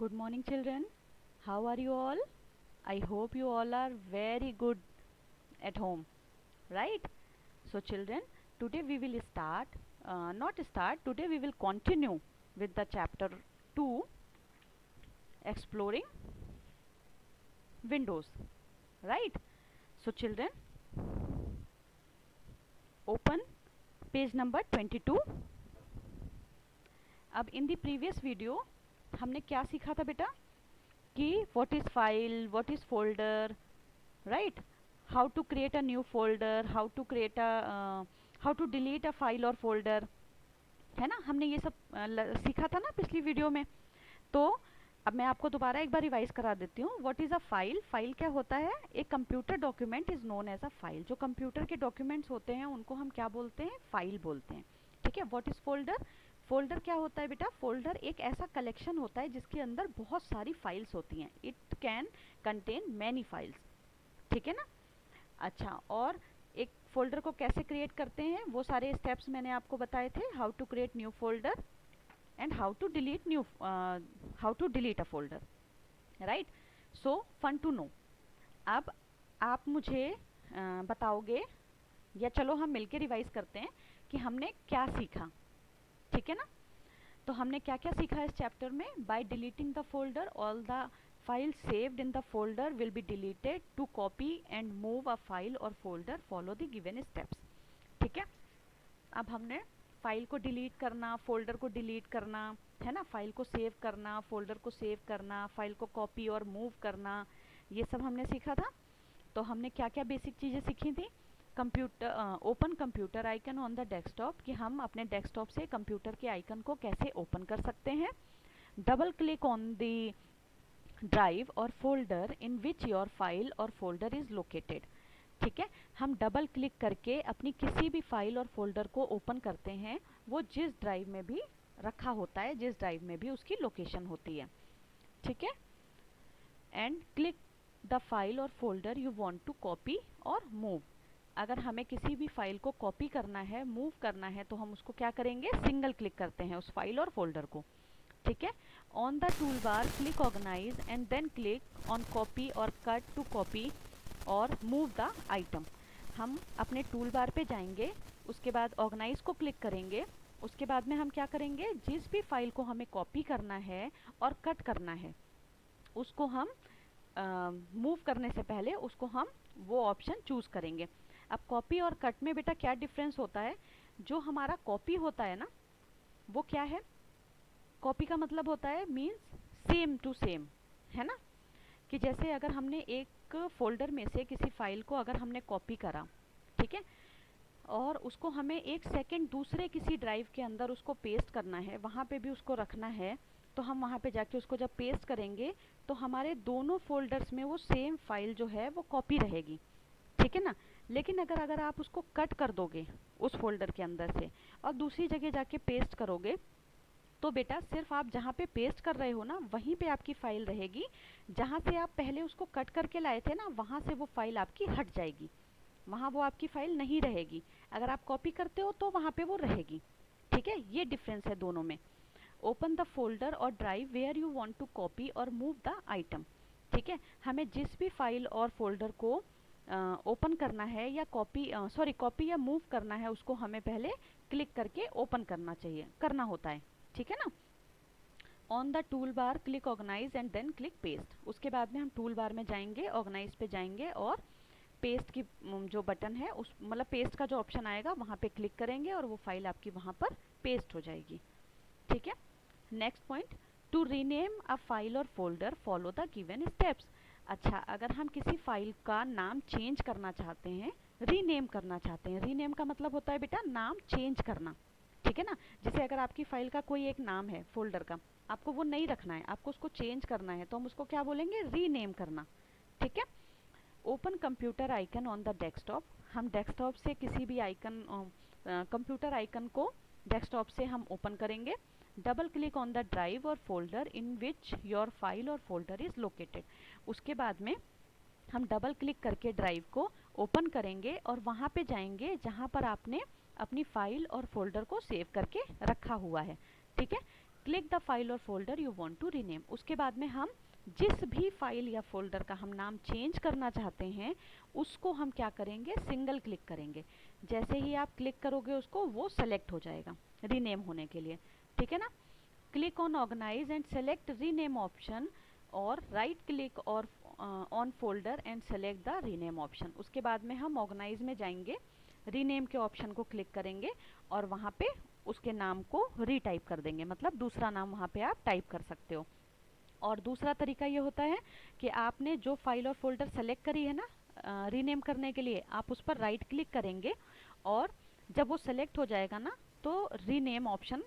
Good morning, children. How are you all? I hope you all are very good at home, right? So, children, today we will today we will continue with the chapter 2, exploring windows, right? So, children, open page number 22. अब इन the previous video हमने क्या सीखा था बेटा कि what is file, what is folder, right? How to create a new folder, how to delete a file और folder, है ना? हमने ये सब सीखा था ना पिछली वीडियो में। तो अब मैं आपको दोबारा एक बार रिवाइज करा देती हूँ। What is a file? File क्या होता है? एक computer document is known as a file. जो कंप्यूटर के डॉक्यूमेंट्स होते हैं उनको हम क्या बोलते हैं? फाइल बोलते हैं, ठीक है? What is folder? फोल्डर क्या होता है बेटा? फोल्डर एक ऐसा कलेक्शन होता है जिसके अंदर बहुत सारी फाइल्स होती हैं। It can contain many files, ठीक है ना? अच्छा, और एक फोल्डर को कैसे क्रिएट करते हैं वो सारे स्टेप्स मैंने आपको बताए थे। How to create new folder and how to delete a folder, right? So fun to know. अब आप मुझे बताओगे, या चलो हम मिलके रिवाइज करते हैं कि हमने क्या सीखा, ठीक है ना? तो हमने क्या क्या सीखा इस चैप्टर में? By deleting the folder all the files saved in the folder will be deleted. To copy and move a file or folder follow the given steps, ठीक है? अब हमने फाइल को डिलीट करना, फोल्डर को डिलीट करना, है ना? फाइल को सेव करना, फोल्डर को सेव करना, फाइल को कॉपी और मूव करना, ये सब हमने सीखा था। तो हमने क्या क्या बेसिक चीज़ें सीखी थी? Open computer icon on the desktop, कि हम अपने डेस्कटॉप से कंप्यूटर के आइकन को कैसे ओपन कर सकते हैं। Double click on the drive or folder in which your file और फोल्डर इज लोकेटेड, ठीक है? हम डबल क्लिक करके अपनी किसी भी फाइल और फोल्डर को ओपन करते हैं, वो जिस ड्राइव में भी रखा होता है, जिस ड्राइव में भी उसकी लोकेशन होती है, ठीक है? एंड क्लिक द फाइल और folder you want to copy और मूव। अगर हमें किसी भी फाइल को कॉपी करना है, मूव करना है, तो हम उसको क्या करेंगे? सिंगल क्लिक करते हैं उस फाइल और फोल्डर को, ठीक है? On the tool bar click organise and then click on copy और कट टू कॉपी और मूव द आइटम। हम अपने टूल बार पे जाएंगे, उसके बाद ऑर्गेनाइज को क्लिक करेंगे, उसके बाद में हम क्या करेंगे? जिस भी फाइल को हमें कॉपी करना है और कट करना है उसको हम मूव करने से पहले उसको हम वो ऑप्शन चूज़ करेंगे। अब कॉपी और कट में बेटा क्या डिफरेंस होता है? जो हमारा कॉपी होता है ना, वो क्या है? कॉपी का मतलब होता है मीन्स सेम टू सेम, है ना? कि जैसे अगर हमने एक फोल्डर में से किसी फाइल को अगर हमने कॉपी करा, ठीक है, और उसको हमें एक सेकंड दूसरे किसी ड्राइव के अंदर उसको पेस्ट करना है, वहाँ पे भी उसको रखना है, तो हम वहाँ पे जाके उसको जब पेस्ट करेंगे तो हमारे दोनों फोल्डर्स में वो सेम फाइल जो है वो कॉपी रहेगी, ठीक है ना? लेकिन अगर आप उसको कट कर दोगे उस फोल्डर के अंदर से और दूसरी जगह जाके पेस्ट करोगे, तो बेटा सिर्फ आप जहाँ पे पेस्ट कर रहे हो ना वहीं पे आपकी फाइल रहेगी। जहाँ से आप पहले उसको कट करके लाए थे ना, वहाँ से वो फाइल आपकी हट जाएगी, वहाँ वो आपकी फाइल नहीं रहेगी। अगर आप कॉपी करते हो तो वहाँ पे वो रहेगी, ठीक है? ये डिफरेंस है दोनों में। ओपन द फोल्डर और drive where you want to copy और मूव द आइटम, ठीक है? हमें जिस भी फाइल और फोल्डर को ओपन करना है या कॉपी या मूव करना है, उसको हमें पहले क्लिक करके ओपन करना होता है, ठीक है ना? On the tool bar click organise and then click paste. उसके बाद में हम टूल बार में जाएंगे, ऑर्गेनाइज पे जाएंगे और पेस्ट की जो बटन है उस मतलब पेस्ट का जो ऑप्शन आएगा वहाँ पे क्लिक करेंगे और वो फाइल आपकी वहाँ पर पेस्ट हो जाएगी, ठीक है? Next point, to rename a file और folder follow the given steps. अच्छा, अगर हम किसी फाइल का नाम चेंज करना चाहते हैं, रीनेम करना चाहते हैं, रीनेम का मतलब होता है बेटा नाम चेंज करना, ठीक है ना? जैसे अगर आपकी फाइल का कोई एक नाम है फोल्डर का, आपको वो नहीं रखना है, आपको उसको चेंज करना है, तो हम उसको क्या बोलेंगे? रीनेम करना, ठीक है? Open computer icon on the desktop. हम डेस्कटॉप से किसी भी आइकन कंप्यूटर आइकन को डेस्कटॉप से हम ओपन करेंगे। Double click on the drive or folder in which your file और फोल्डर इज लोकेटेड। उसके बाद में हम डबल क्लिक करके ड्राइव को ओपन करेंगे और वहाँ पे जाएंगे जहाँ पर आपने अपनी फाइल और फोल्डर को सेव करके रखा हुआ है, ठीक है? क्लिक द फाइल और folder you want to rename. उसके बाद में हम जिस भी फाइल या फोल्डर का हम नाम चेंज करना चाहते हैं उसको हम क्या करेंगे, सिंगल क्लिक करेंगे। जैसे ही आप क्लिक करोगे उसको, वो सेलेक्ट हो जाएगा रीनेम होने के लिए, ठीक है ना। Click on organise and select rename option, और राइट क्लिक और on folder and select the rename option. उसके बाद में हम ऑर्गेनाइज में जाएंगे, रीनेम के ऑप्शन को क्लिक करेंगे और वहाँ पे उसके नाम को रीटाइप कर देंगे, मतलब दूसरा नाम वहाँ पे आप टाइप कर सकते हो। और दूसरा तरीका ये होता है कि आपने जो फाइल और फोल्डर सेलेक्ट करी है ना रीनेम करने के लिए, आप उस पर राइट क्लिक करेंगे और जब वो सेलेक्ट हो जाएगा ना तो रीनेम ऑप्शन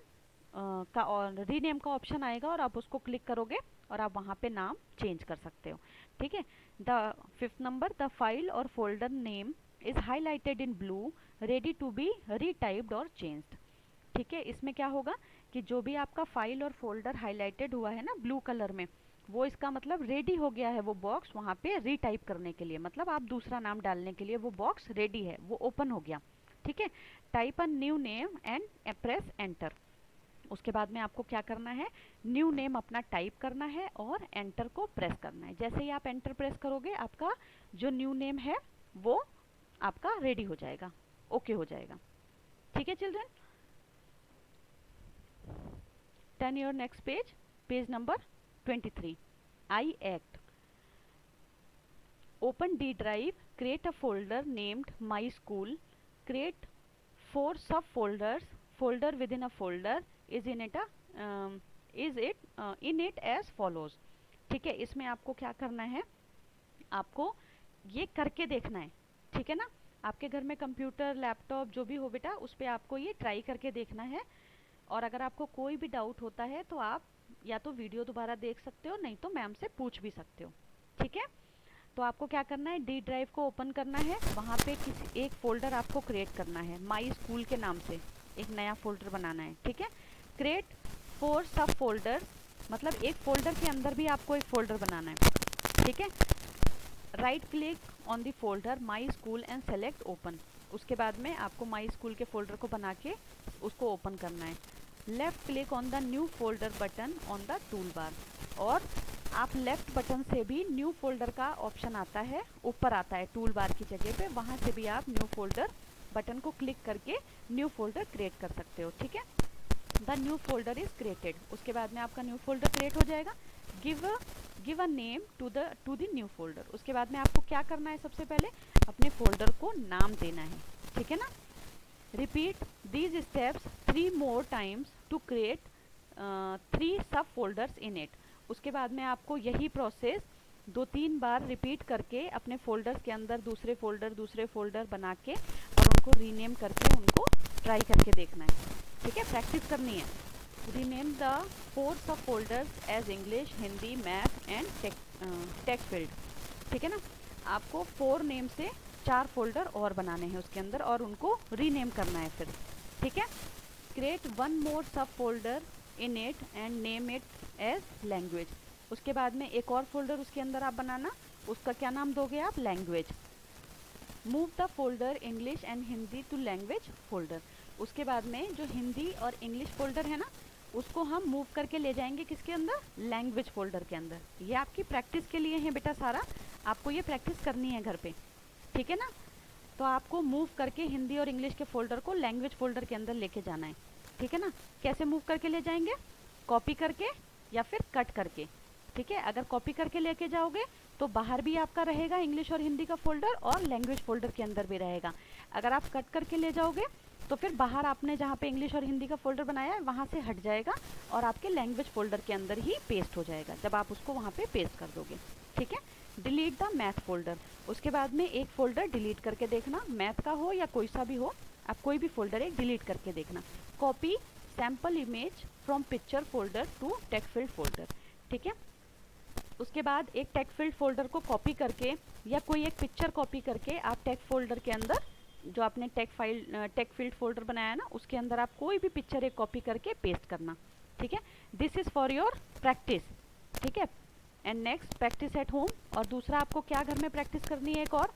का और रीनेम का ऑप्शन आएगा और आप उसको क्लिक करोगे और आप वहाँ पे नाम चेंज कर सकते हो, ठीक है। The 5th number, the file और folder name is highlighted in blue ready to be retyped or changed, ठीक है। इसमें क्या होगा कि जो भी आपका फाइल और फोल्डर हाईलाइटेड हुआ है ना ब्लू कलर में, वो इसका मतलब रेडी हो गया है वो बॉक्स वहाँ पे रीटाइप करने के लिए, मतलब आप दूसरा नाम डालने के लिए वो बॉक्स रेडी है, वो ओपन हो गया, ठीक है। Type a new name and press enter. उसके बाद में आपको क्या करना है, न्यू नेम अपना टाइप करना है और एंटर को प्रेस करना है। जैसे ही आप एंटर प्रेस करोगे आपका जो न्यू नेम है वो आपका रेडी हो जाएगा, ओके हो जाएगा, ठीक है children. Turn your next page, page number 23। I act. Open D drive, create a folder named My School, create 4 subfolders, folder within a folder is in it in it as follows, ठीक है। इसमें आपको क्या करना है, आपको ये करके देखना है, ठीक है ना। आपके घर में कंप्यूटर लैपटॉप जो भी हो बेटा, उस पर आपको ये ट्राई करके देखना है। और अगर आपको कोई भी डाउट होता है तो आप या तो वीडियो दोबारा देख सकते हो, नहीं तो मैम से पूछ भी सकते हो, ठीक है। तो आपको क्या करना है, डी ड्राइव को ओपन करना है, वहाँ पे किसी एक फ़ोल्डर आपको क्रिएट करना है, माई स्कूल के नाम से एक नया फ़ोल्डर बनाना है, ठीक है। क्रिएट 4 सब फोल्डर, मतलब एक फ़ोल्डर के अंदर भी आपको एक फ़ोल्डर बनाना है, ठीक है। Right click on the folder my school and select open. उसके बाद में आपको माई स्कूल के फ़ोल्डर को बना के उसको ओपन करना है। Left click on the new folder button on the tool बार, और आप लेफ्ट बटन से भी न्यू फोल्डर का ऑप्शन आता है, ऊपर आता है टूल बार की जगह पे, वहाँ से भी आप न्यू फोल्डर बटन को क्लिक करके न्यू फोल्डर क्रिएट कर सकते हो, ठीक है। The new folder is created. उसके बाद में आपका न्यू फोल्डर क्रिएट हो जाएगा। Give a name to the new folder. उसके बाद में आपको क्या करना है, सबसे पहले अपने फोल्डर को नाम देना है, ठीक है ना। Repeat these steps 3 more times to create 3 sub folders in it. उसके बाद में आपको यही प्रोसेस 2-3 बार रिपीट करके अपने फोल्डर्स के अंदर दूसरे फोल्डर बना के और उनको रीनेम करके उनको ट्राई करके देखना है, ठीक है, प्रैक्टिस करनी है। Rename the 4 sub folders as English, Hindi, math and tech field, ठीक है ना। आपको 4 नेम से 4 फोल्डर और बनाने हैं उसके अंदर और उनको रीनेम करना है फिर, ठीक है। Create 1 more sub folder in it and name it as language. उसके बाद में एक और फोल्डर उसके अंदर आप बनाना, उसका क्या नाम दोगे आप, language. Move the folder English and Hindi to language folder. उसके बाद में जो हिंदी और इंग्लिश फोल्डर है ना, उसको हम मूव करके ले जाएंगे किसके अंदर, लैंग्वेज फोल्डर के अंदर। ये आपकी प्रैक्टिस के लिए है बेटा सारा, आपको ये प्रैक्टिस करनी है घर पे, ठीक है ना। तो आपको मूव करके हिंदी और इंग्लिश के फोल्डर को लैंग्वेज फोल्डर के अंदर लेके जाना है, ठीक है ना। कैसे मूव करके ले जाएंगे, कॉपी करके या फिर कट करके, ठीक है। अगर कॉपी करके लेके जाओगे तो बाहर भी आपका रहेगा इंग्लिश और हिंदी का फोल्डर और लैंग्वेज फोल्डर के अंदर भी रहेगा। अगर आप कट करके ले जाओगे तो फिर बाहर आपने जहाँ पे इंग्लिश और हिंदी का फोल्डर बनाया है वहाँ से हट जाएगा और आपके लैंग्वेज फोल्डर के अंदर ही पेस्ट हो जाएगा जब आप उसको वहाँ पे पेस्ट कर दोगे, ठीक है। Delete the math folder. उसके बाद में एक फोल्डर डिलीट करके देखना, मैथ का हो या कोई सा भी हो, आप कोई भी फोल्डर एक डिलीट करके देखना। Copy sample image from picture folder to text field folder, ठीक है। उसके बाद एक टेक्स्ट फील्ड फोल्डर को कॉपी करके या कोई एक पिक्चर कॉपी करके आप टेक्स्ट फोल्डर के अंदर जो आपने टेक्स्ट फील्ड फोल्डर बनाया ना उसके अंदर आप कोई भी पिक्चर एक कॉपी करके पेस्ट करना, ठीक है। This is for your practice, ठीक है। And next practice at home. और दूसरा आपको क्या घर में प्रैक्टिस करनी है एक और,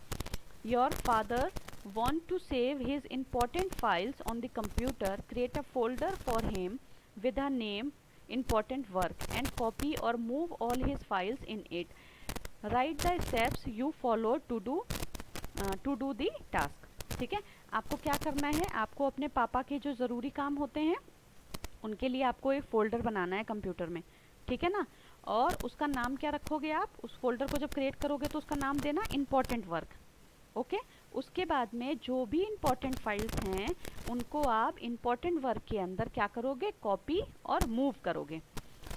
your father want to save his important files on the computer, create a folder for him with a name important work and copy or move all his files in it. Write the steps you follow to do the task. ठीक है, आपको क्या करना है, आपको अपने पापा के जो ज़रूरी काम होते हैं उनके लिए आपको एक फ़ोल्डर बनाना है कंप्यूटर में, ठीक है ना। और उसका नाम क्या रखोगे आप, उस फोल्डर को जब क्रिएट करोगे तो उसका नाम देना इम्पॉर्टेंट वर्क, ओके। उसके बाद में जो भी इम्पॉर्टेंट फाइल्स हैं उनको आप इम्पॉर्टेंट वर्क के अंदर क्या करोगे, कॉपी और मूव करोगे।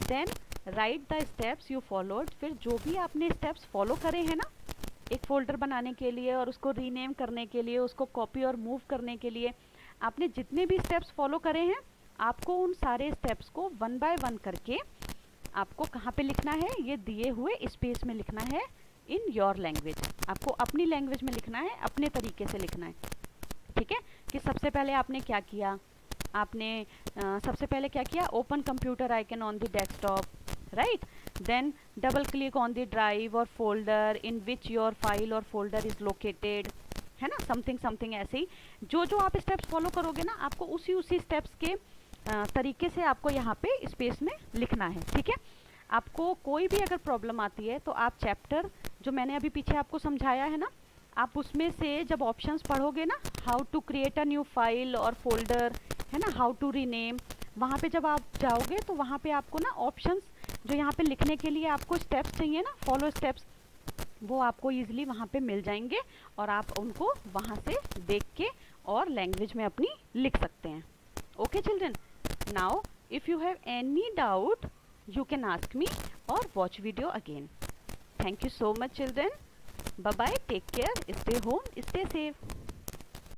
Then write the steps you followed, फिर जो भी आपने स्टेप्स फॉलो करे हैं ना एक फ़ोल्डर बनाने के लिए और उसको रीनेम करने के लिए, उसको कॉपी और मूव करने के लिए, आपने जितने भी स्टेप्स फॉलो करे हैं आपको उन सारे स्टेप्स को वन बाय वन करके आपको कहाँ पे लिखना है, ये दिए हुए स्पेस में लिखना है इन योर लैंग्वेज। आपको अपनी लैंग्वेज में लिखना है, अपने तरीके से लिखना है, ठीक है। कि सबसे पहले आपने क्या किया, आपने सबसे पहले क्या किया, open computer icon on the desktop, right. Then double click on the drive or folder in which your file और फोल्डर इज लोकेटेड, है ना, समथिंग समथिंग ऐसे ही जो जो आप स्टेप्स फॉलो करोगे ना आपको उसी स्टेप्स के तरीके से आपको यहाँ पे स्पेस में लिखना है, ठीक है। आपको कोई भी अगर प्रॉब्लम आती है तो आप चैप्टर जो मैंने अभी पीछे आपको समझाया है ना, आप उसमें से जब ऑप्शंस पढ़ोगे ना, how to create a new file और फोल्डर, है ना, हाउ टू रीनेम, वहाँ पे जब आप जाओगे तो वहाँ पे आपको ना ऑप्शंस जो यहाँ पे लिखने के लिए आपको स्टेप्स चाहिए ना, फॉलो स्टेप्स, वो आपको ईजिली वहाँ पे मिल जाएंगे और आप उनको वहाँ से देख के और लैंग्वेज में अपनी लिख सकते हैं। Okay children, now if you have any doubt you can ask me or watch video again. Thank you so much children. Bye bye, take care, stay home, stay safe.